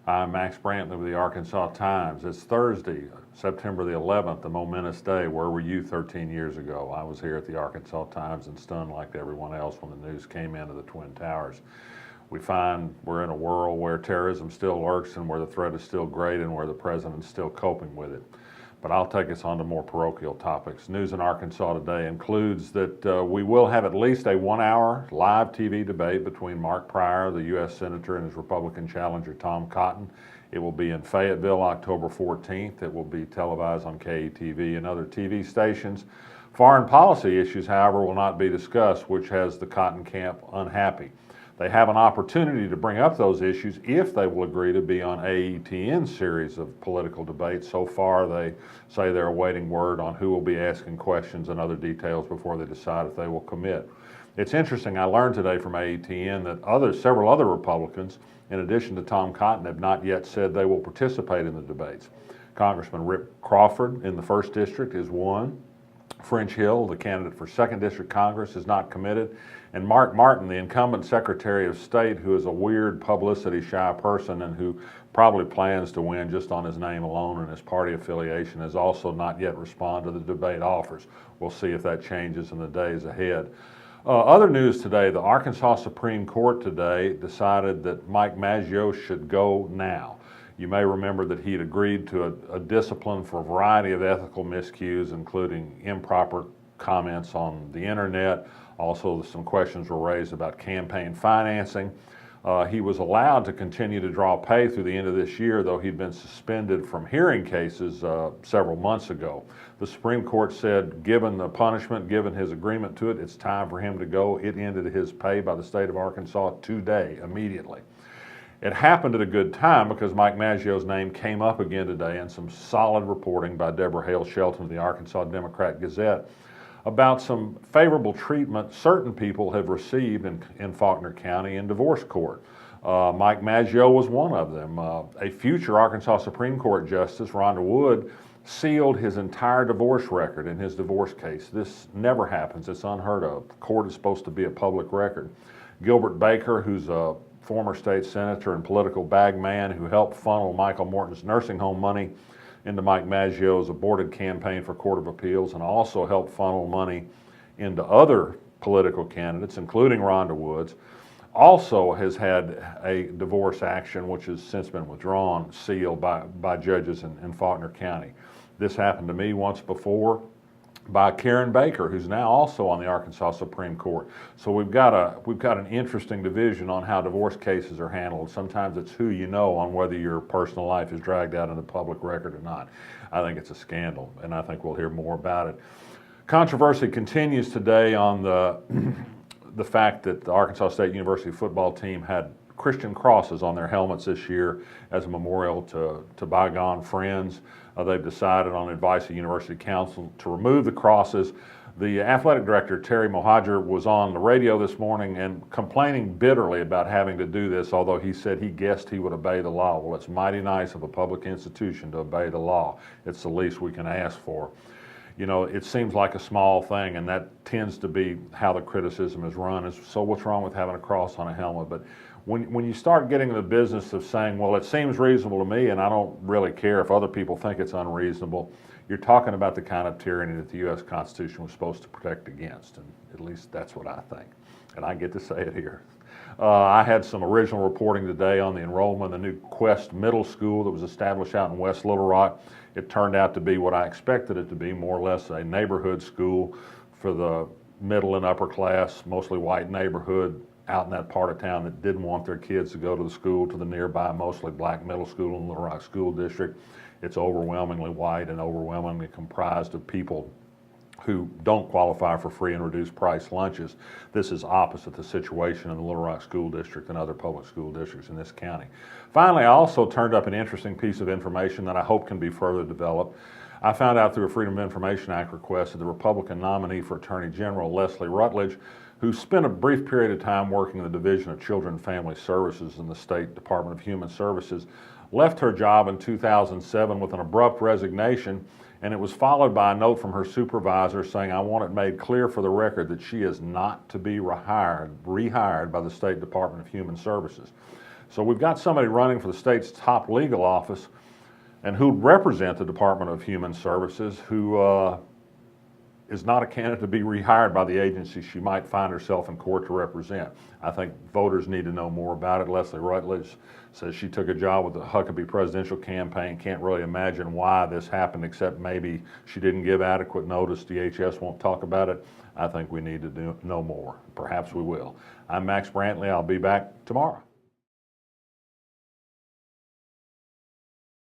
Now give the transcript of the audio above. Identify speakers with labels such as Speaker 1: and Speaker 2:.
Speaker 1: I'm Max Brantley with the Arkansas Times. It's Thursday, September the 11th, a momentous day. Where were you 13 years ago? I was here at the Arkansas Times and stunned like everyone else when the news came into the Twin Towers. We find we're in a world where terrorism still lurks and where the threat is still great and where the president's still coping with it. But I'll take us on to more parochial topics. News in Arkansas today includes that we will have at least a 1-hour live TV debate between Mark Pryor, the U.S. Senator, and his Republican challenger, Tom Cotton. It will be in Fayetteville, October 14th. It will be televised on KETV and other TV stations. Foreign policy issues, however, will not be discussed, which has the Cotton camp unhappy. They have an opportunity to bring up those issues if they will agree to be on AETN's series of political debates. So far, they say they're awaiting word on who will be asking questions and other details before they decide if they will commit. It's interesting, I learned today from AETN that several other Republicans, in addition to Tom Cotton, have not yet said they will participate in the debates. Congressman Rick Crawford in the 1st District is one. French Hill, the candidate for 2nd District Congress, is not committed. And Mark Martin, the incumbent Secretary of State, who is a weird publicity-shy person and who probably plans to win just on his name alone and his party affiliation, has also not yet responded to the debate offers. We'll see if that changes in the days ahead. Other news today, the Arkansas Supreme Court today decided that Mike Maggio should go now. You may remember that he'd agreed to a discipline for a variety of ethical miscues, including improper comments on the internet. Also, some questions were raised about campaign financing. He was allowed to continue to draw pay through the end of this year, though he'd been suspended from hearing cases several months ago. The Supreme Court said, given the punishment, given his agreement to it, it's time for him to go. It ended his pay by the state of Arkansas today, immediately. It happened at a good time because Mike Maggio's name came up again today in some solid reporting by Deborah Hale Shelton of the Arkansas Democrat-Gazette about some favorable treatment certain people have received in Faulkner County in divorce court. Mike Maggio was one of them. A future Arkansas Supreme Court Justice, Rhonda Wood, sealed his entire divorce record in his divorce case. This never happens. It's unheard of. Court is supposed to be a public record. Gilbert Baker, who's a former state senator and political bag man who helped funnel Michael Morton's nursing home money into Mike Maggio's aborted campaign for Court of Appeals, and also helped funnel money into other political candidates, including Rhonda Woods, also has had a divorce action, which has since been withdrawn, sealed by judges in Faulkner County. This happened to me once before by Karen Baker, who's now also on the Arkansas Supreme Court. So we've got an interesting division on how divorce cases are handled. Sometimes it's who you know on whether your personal life is dragged out in the public record or not. I think it's a scandal, and I think we'll hear more about it. Controversy continues today on the fact that the Arkansas State University football team had Christian crosses on their helmets this year as a memorial to bygone friends. They've decided on advice of University Council to remove the crosses. The athletic director, Terry Mohajer, was on the radio this morning and complaining bitterly about having to do this, although he said he guessed he would obey the law. Well, it's mighty nice of a public institution to obey the law. It's the least we can ask for. You know, it seems like a small thing, and that tends to be how the criticism is run, is so what's wrong with having a cross on a helmet? But when you start getting in the business of saying, well, it seems reasonable to me and I don't really care if other people think it's unreasonable, you're talking about the kind of tyranny that the U.S. Constitution was supposed to protect against, and at least that's what I think, and I get to say it here. I had some original reporting today on the enrollment in the new Quest Middle School that was established out in West Little Rock. It turned out to be what I expected it to be, more or less a neighborhood school for the middle and upper class, mostly white neighborhood out in that part of town that didn't want their kids to go to the school, to the nearby mostly black middle school in the Little Rock School District. It's overwhelmingly white and overwhelmingly comprised of people who don't qualify for free and reduced price lunches. This is opposite the situation in the Little Rock School District and other public school districts in this county. Finally, I also turned up an interesting piece of information that I hope can be further developed. I found out through a Freedom of Information Act request that the Republican nominee for Attorney General, Leslie Rutledge, who spent a brief period of time working in the Division of Children and Family Services in the State Department of Human Services, left her job in 2007 with an abrupt resignation, and it was followed by a note from her supervisor saying, I want it made clear for the record that she is not to be rehired by the State Department of Human Services. So we've got somebody running for the state's top legal office and who represent the Department of Human Services who is not a candidate to be rehired by the agency she might find herself in court to represent. I think voters need to know more about it. Leslie Rutledge says she took a job with the Huckabee presidential campaign. Can't really imagine why this happened, except maybe she didn't give adequate notice. DHS won't talk about it. I think we need to know more. Perhaps we will. I'm Max Brantley. I'll be back tomorrow.